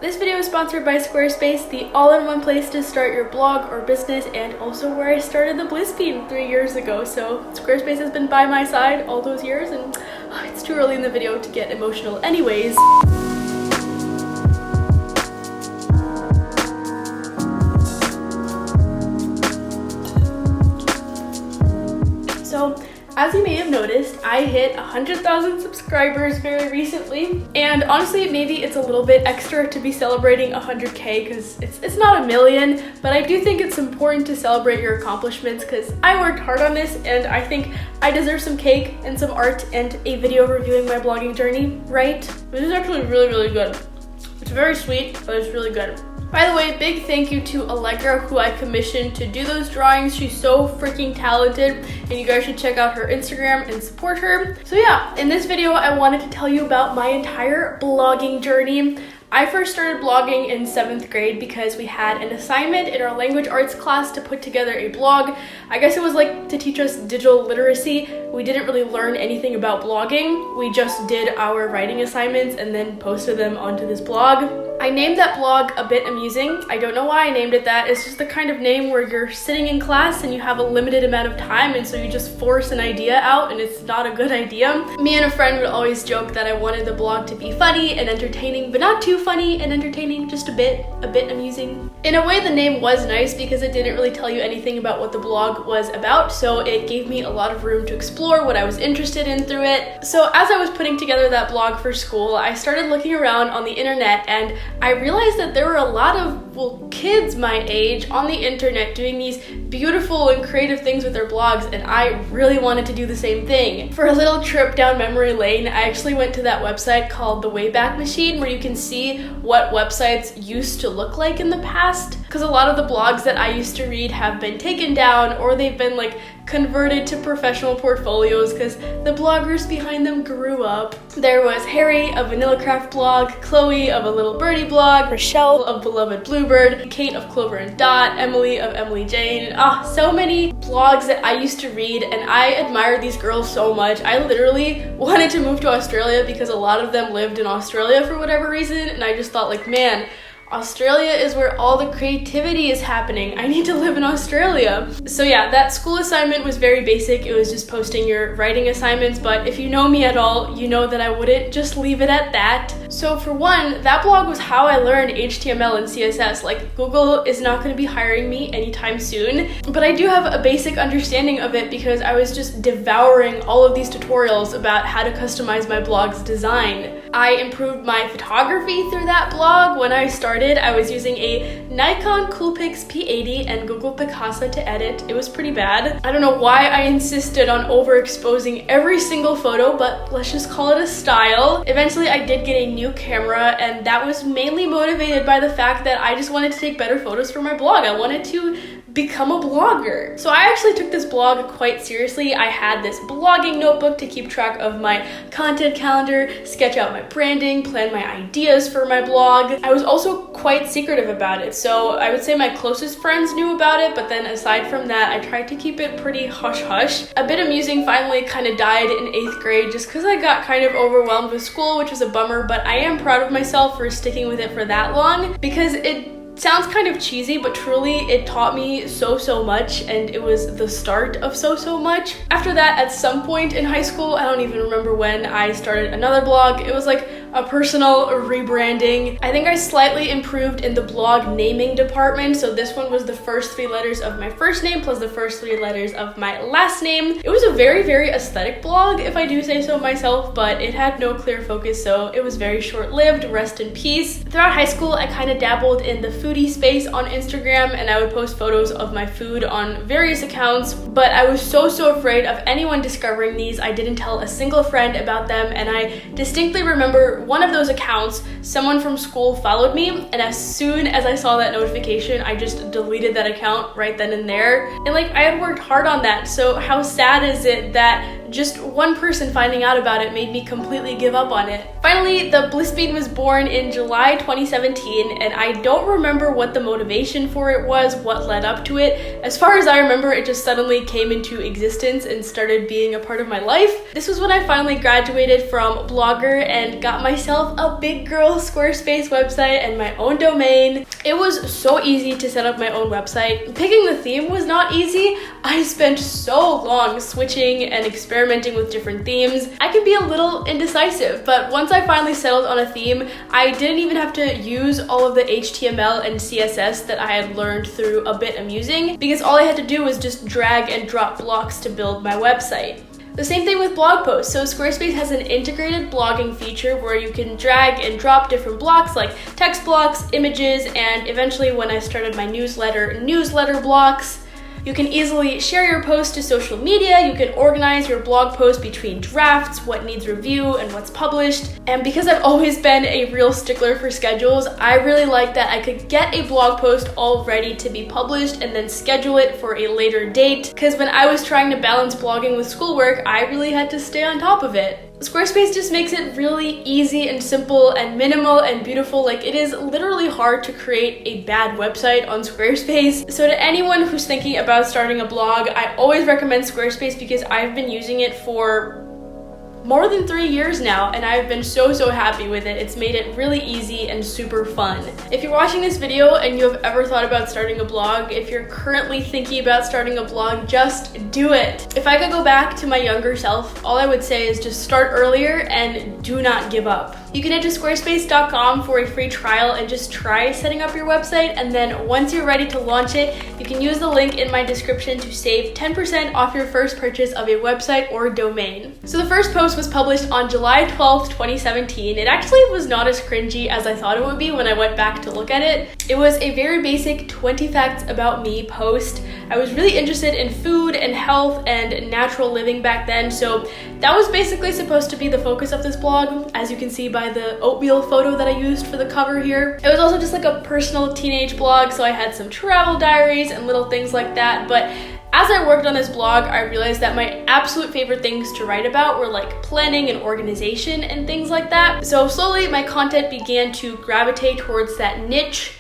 This video is sponsored by Squarespace, the all-in-one place to start your blog or business, and also where I started the Bliss Bean 3 years ago. So Squarespace has been by my side all those years, and it's too early in the video to get emotional anyways. So, as you may have noticed, I hit 100,000 subscribers very recently, and honestly, maybe it's a little bit extra to be celebrating 100K because it's not a million, but I do think it's important to celebrate your accomplishments because I worked hard on this, and I think I deserve some cake and some art and a video reviewing my blogging journey, right? This is actually really good. It's very sweet, but it's really good. By the way, big thank you to Allegra, who I commissioned to do those drawings. She's so freaking talented, and you guys should check out her Instagram and support her. So yeah, in this video, I wanted to tell you about my entire blogging journey. I first started blogging in 7th grade because we had an assignment in our language arts class to put together a blog. I guess it was like to teach us digital literacy. We didn't really learn anything about blogging. We just did our writing assignments and then posted them onto this blog. I named that blog A Bit Amusing. I don't know why I named it that. It's just the kind of name where you're sitting in class and you have a limited amount of time, and so you just force an idea out and it's not a good idea. Me and a friend would always joke that I wanted the blog to be funny and entertaining, but not too funny and entertaining, just a bit amusing. In a way, the name was nice because it didn't really tell you anything about what the blog was about, so it gave me a lot of room to explore what I was interested in through it. So as I was putting together that blog for school, I started looking around on the internet, and I realized that there were a lot of, kids my age on the internet doing these beautiful and creative things with their blogs, and I really wanted to do the same thing. For a little trip down memory lane, I actually went to that website called the Wayback Machine, where you can see what websites used to look like in the past, because a lot of the blogs that I used to read have been taken down, or they've been like converted to professional portfolios because the bloggers behind them grew up. There was Harry of Vanilla Craft blog, Chloe of A Little Birdie blog, Rochelle of Beloved Bluebird, Kate of Clover and Dot, Emily of Emily Jane. So many blogs that I used to read, and I admired these girls so much. I literally wanted to move to Australia because a lot of them lived in Australia for whatever reason, and I just thought like, man, Australia is where all the creativity is happening. I need to live in Australia. So yeah, that school assignment was very basic. It was just posting your writing assignments, but if you know me at all, you know that I wouldn't just leave it at that. So for one, that blog was how I learned HTML and CSS. Like, Google is not going to be hiring me anytime soon, but I do have a basic understanding of it because I was just devouring all of these tutorials about how to customize my blog's design. I improved my photography through that blog. When I started, I was using a Nikon Coolpix P80 and Google Picasa to edit. It was pretty bad. I don't know why I insisted on overexposing every single photo, but let's just call it a style. Eventually, I did get a new camera, and that was mainly motivated by the fact that I just wanted to take better photos for my blog. I wanted to become a blogger. So I actually took this blog quite seriously. I had this blogging notebook to keep track of my content calendar, sketch out my branding, plan my ideas for my blog. I was also quite secretive about it, so I would say my closest friends knew about it, but then aside from that, I tried to keep it pretty hush-hush. A Bit Amusing finally kind of died in 8th grade just because I got kind of overwhelmed with school, which was a bummer, but I am proud of myself for sticking with it for that long because it sounds kind of cheesy, but truly it taught me so much, and it was the start of so much. After that, at some point in high school, I don't even remember when, I started another blog. It was like a personal rebranding. I think I slightly improved in the blog naming department, so this one was the first 3 letters of my first name plus the first 3 letters of my last name. It was a very aesthetic blog, if I do say so myself, but it had no clear focus, so it was very short-lived. Rest in peace. Throughout high school, I kind of dabbled in the foodie space on Instagram, and I would post photos of my food on various accounts, but I was so afraid of anyone discovering these. I didn't tell a single friend about them, and I distinctly remember one of those accounts, someone from school followed me, and as soon as I saw that notification, I just deleted that account right then and there. And like, I had worked hard on that, so how sad is it that and just one person finding out about it made me completely give up on it. Finally, the Bliss Bean was born in July 2017, and I don't remember what the motivation for it was, what led up to it. As far as I remember, it just suddenly came into existence and started being a part of my life. This was when I finally graduated from Blogger and got myself a big girl Squarespace website and my own domain. It was so easy to set up my own website. Picking the theme was not easy. I spent so long switching and experimenting with different themes. I can be a little indecisive, but once I finally settled on a theme, I didn't even have to use all of the HTML and CSS that I had learned through a bit amusing, because all I had to do was just drag and drop blocks to build my website. The same thing with blog posts. So Squarespace has an integrated blogging feature where you can drag and drop different blocks like text blocks, images, and eventually when I started my newsletter blocks. You can easily share your post to social media, you can organize your blog post between drafts, what needs review and what's published. And because I've always been a real stickler for schedules, I really like that I could get a blog post all ready to be published and then schedule it for a later date. Because when I was trying to balance blogging with schoolwork, I really had to stay on top of it. Squarespace just makes it really easy and simple and minimal and beautiful. Like, it is literally hard to create a bad website on Squarespace. So to anyone who's thinking about starting a blog, I always recommend Squarespace because I've been using it for more than 3 years now, and I've been so happy with it. It's made it really easy and super fun. If you're watching this video and you have ever thought about starting a blog, if you're currently thinking about starting a blog, just do it. If I could go back to my younger self, all I would say is just start earlier and do not give up. You can head to squarespace.com for a free trial and just try setting up your website, and then once you're ready to launch it, you can use the link in my description to save 10% off your first purchase of a website or domain. So the first post was published on July 12th, 2017. It actually was not as cringy as I thought it would be when I went back to look at it. It was a very basic 20 facts about me post. I was really interested in food and health and natural living back then, so that was basically supposed to be the focus of this blog, as you can see by the oatmeal photo that I used for the cover here. It was also just like a personal teenage blog, so I had some travel diaries and little things like that, but as I worked on this blog, I realized that my absolute favorite things to write about were like planning and organization and things like that. So slowly my content began to gravitate towards that niche.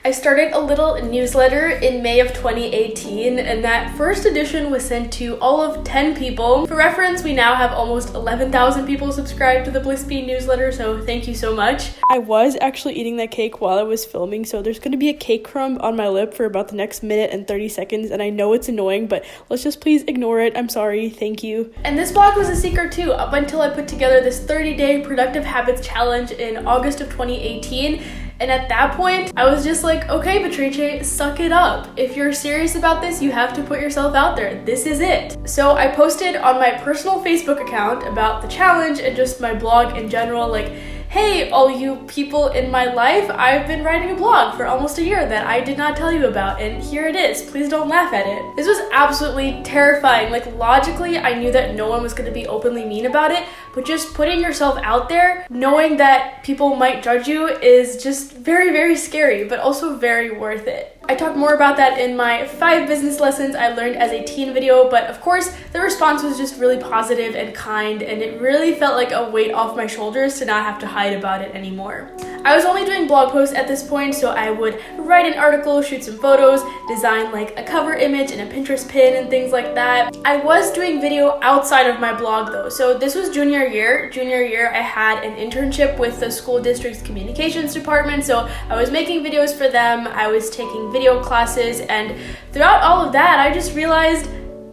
I started a little newsletter in May of 2018, and that first edition was sent to all of 10 people. For reference, we now have almost 11,000 people subscribed to the Bliss Bean newsletter, so thank you so much. I was actually eating that cake while I was filming, so there's gonna be a cake crumb on my lip for about the next minute and 30 seconds, and I know it's annoying, but let's just please ignore it. I'm sorry, thank you. And this blog was a secret too, up until I put together this 30-day productive habits challenge in August of 2018. And at that point, I was just like, okay, Patrice, suck it up. If you're serious about this, you have to put yourself out there. This is it. So I posted on my personal Facebook account about the challenge and just my blog in general, like, hey, all you people in my life, I've been writing a blog for almost a year that I did not tell you about, and here it is. Please don't laugh at it. This was absolutely terrifying. Like, logically, I knew that no one was going to be openly mean about it, but just putting yourself out there, knowing that people might judge you, is just very scary, but also very worth it. I talk more about that in my 5 business lessons I learned as a teen video, but of course, the response was just really positive and kind, and it really felt like a weight off my shoulders to not have to hide about it anymore. I was only doing blog posts at this point, so I would write an article, shoot some photos, design like a cover image and a Pinterest pin and things like that. I was doing video outside of my blog though, so this was junior year. Junior year, I had an internship with the school district's communications department, so I was making videos for them, I was taking video classes, and throughout all of that, I just realized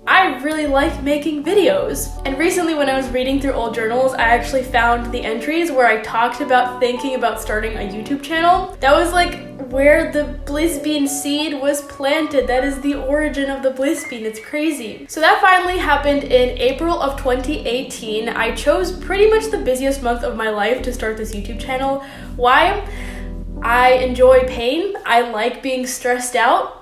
I really like making videos. And recently when I was reading through old journals, I actually found the entries where I talked about thinking about starting a YouTube channel. That was like where the Bliss Bean seed was planted. That is the origin of the Bliss Bean. It's crazy. So that finally happened in April of 2018. I chose pretty much the busiest month of my life to start this YouTube channel. Why? I enjoy pain. I like being stressed out.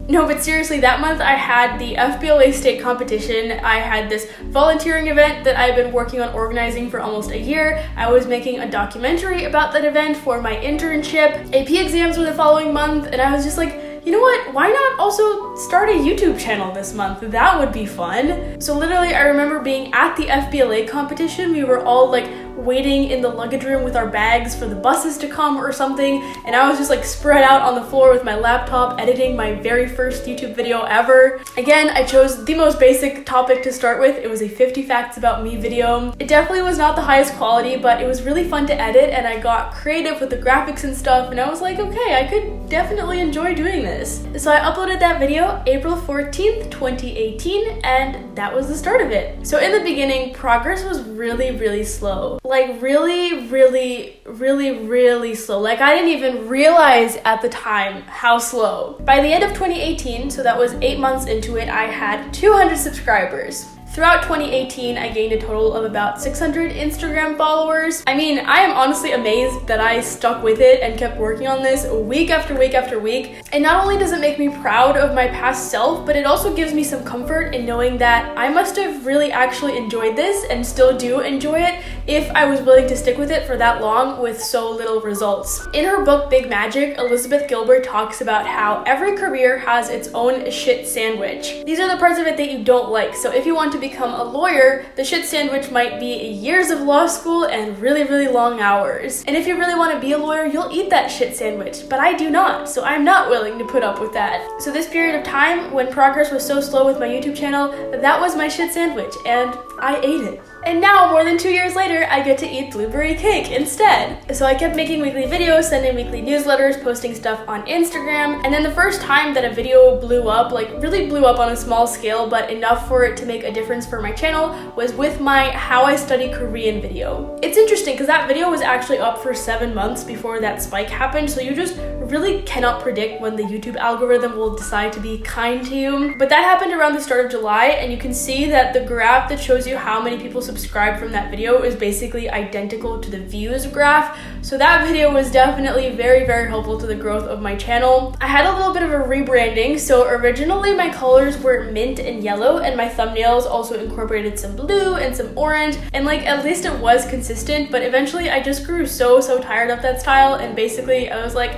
No, but seriously, that month I had the FBLA state competition. I had this volunteering event that I've been working on organizing for almost a year. I was making a documentary about that event for my internship. AP exams were the following month, and I was just like, you know what, why not also start a YouTube channel this month? That would be fun. So literally, I remember being at the FBLA competition. We were all like waiting in the luggage room with our bags for the buses to come or something, and I was just like spread out on the floor with my laptop editing my very first YouTube video ever. Again, I chose the most basic topic to start with. It was a 50 facts about me video. It definitely was not the highest quality, but it was really fun to edit, and I got creative with the graphics and stuff, and I was like, okay, I could definitely enjoy doing this. So I uploaded that video April 14th, 2018, and that was the start of it. So in the beginning, progress was really slow. Like really slow. Like I didn't even realize at the time how slow. By the end of 2018, so that was 8 months into it, I had 200 subscribers. Throughout 2018, I gained a total of about 600 Instagram followers. I mean, I am honestly amazed that I stuck with it and kept working on this week after week after week. And not only does it make me proud of my past self, but it also gives me some comfort in knowing that I must have really actually enjoyed this and still do enjoy it if I was willing to stick with it for that long with so little results. In her book, Big Magic, Elizabeth Gilbert talks about how every career has its own shit sandwich. These are the parts of it that you don't like. So if you want to become a lawyer, the shit sandwich might be years of law school and really long hours. And if you really want to be a lawyer, you'll eat that shit sandwich, but I do not, so I'm not willing to put up with that. So this period of time when progress was so slow with my YouTube channel, that was my shit sandwich, and I ate it. And now, more than 2 years later, I get to eat blueberry cake instead. So I kept making weekly videos, sending weekly newsletters, posting stuff on Instagram, and then the first time that a video blew up, like really blew up on a small scale, but enough for it to make a difference for my channel, was with my How I Study Korean video. It's interesting because that video was actually up for 7 months before that spike happened, so you just really cannot predict when the YouTube algorithm will decide to be kind to you. But that happened around the start of July, and you can see that the graph that shows you how many people subscribed from that video is basically identical to the views graph. So that video was definitely very helpful to the growth of my channel. I had a little bit of a rebranding. So originally my colors were mint and yellow, and my thumbnails also incorporated some blue and some orange, and like at least it was consistent. But eventually I just grew so tired of that style, and basically I was like,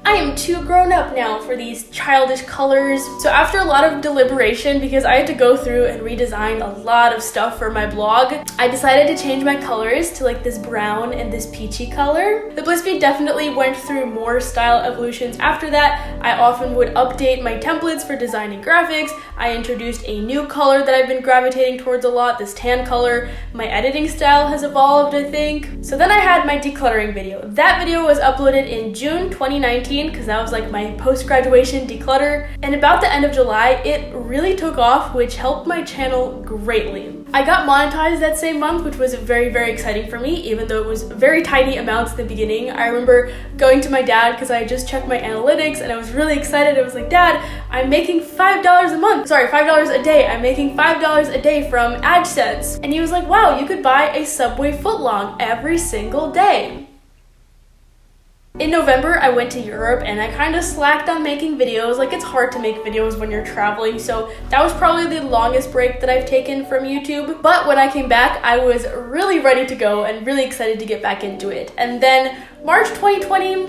I am too grown up now for these childish colors. So after a lot of deliberation, because I had to go through and redesign a lot of stuff for my blog, I decided to change my colors to like this brown and this peachy color. The Bliss Bean definitely went through more style evolutions after that. I often would update my templates for designing graphics. I introduced a new color that I've been gravitating towards a lot, this tan color. My editing style has evolved, I think. So then I had my decluttering video. That video was uploaded in June 2019, because that was like my post-graduation declutter, and about the end of July it really took off, which helped my channel greatly. I got monetized that same month, which was very exciting for me, even though it was very tiny amounts at the beginning. I remember going to my dad because I had just checked my analytics and I was really excited. I was like, Dad, I'm making $5 a month. Sorry, $5 a day. I'm making $5 a day from AdSense. And he was like, wow, you could buy a Subway footlong every single day. In November, I went to Europe and I kind of slacked on making videos. Like, it's hard to make videos when you're traveling, so that was probably the longest break that I've taken from YouTube. But when I came back, I was really ready to go and really excited to get back into it. And then March 2020,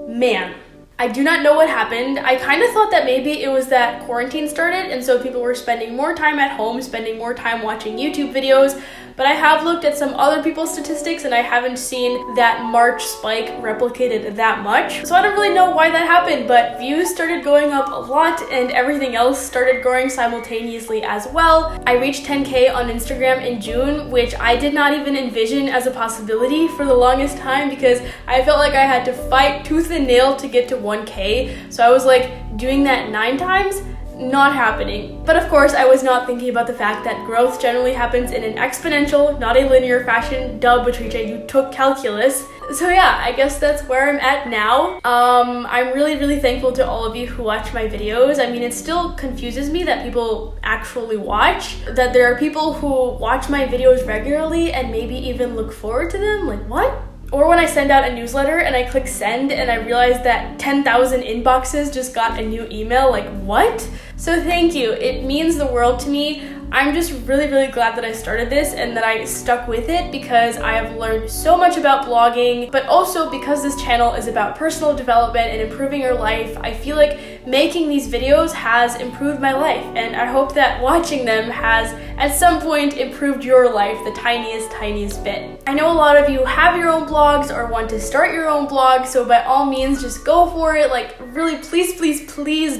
man, I do not know what happened. I kind of thought that maybe it was that quarantine started and so people were spending more time at home, spending more time watching YouTube videos. But I have looked at some other people's statistics and I haven't seen that March spike replicated that much. So I don't really know why that happened, but views started going up a lot and everything else started growing simultaneously as well. I reached 10K on Instagram in June, which I did not even envision as a possibility for the longest time because I felt like I had to fight tooth and nail to get to 1K. So I was like doing that 9 times. Not happening. But of course, I was not thinking about the fact that growth generally happens in an exponential, not a linear fashion. Duh, Patricia, you took calculus. So yeah, I guess that's where I'm at now. I'm really thankful to all of you who watch my videos. I mean, it still confuses me that people actually watch, that there are people who watch my videos regularly and maybe even look forward to them. Like, what? Or when I send out a newsletter and I click send and I realize that 10,000 inboxes just got a new email, like what? So thank you, it means the world to me. I'm just really, really glad that I started this and that I stuck with it, because I have learned so much about blogging, but also because this channel is about personal development and improving your life, I feel like making these videos has improved my life, and I hope that watching them has at some point improved your life the tiniest bit. I know a lot of you have your own blogs or want to start your own blog, so by all means just go for it. Like, really, please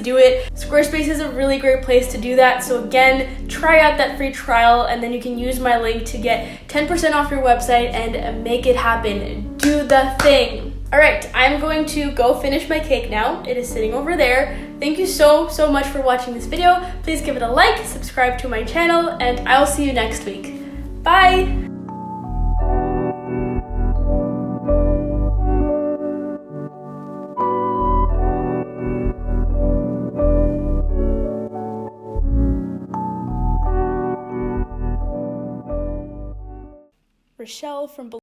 do it. Squarespace is a really great place to do that. So again, try out that free trial, and then you can use my link to get 10% off your website and make it happen. Do the thing. All right, I'm going to go finish my cake now. It is sitting over there. Thank you so much for watching this video. Please give it a like, subscribe to my channel, and I'll see you next week. Bye. Rochelle from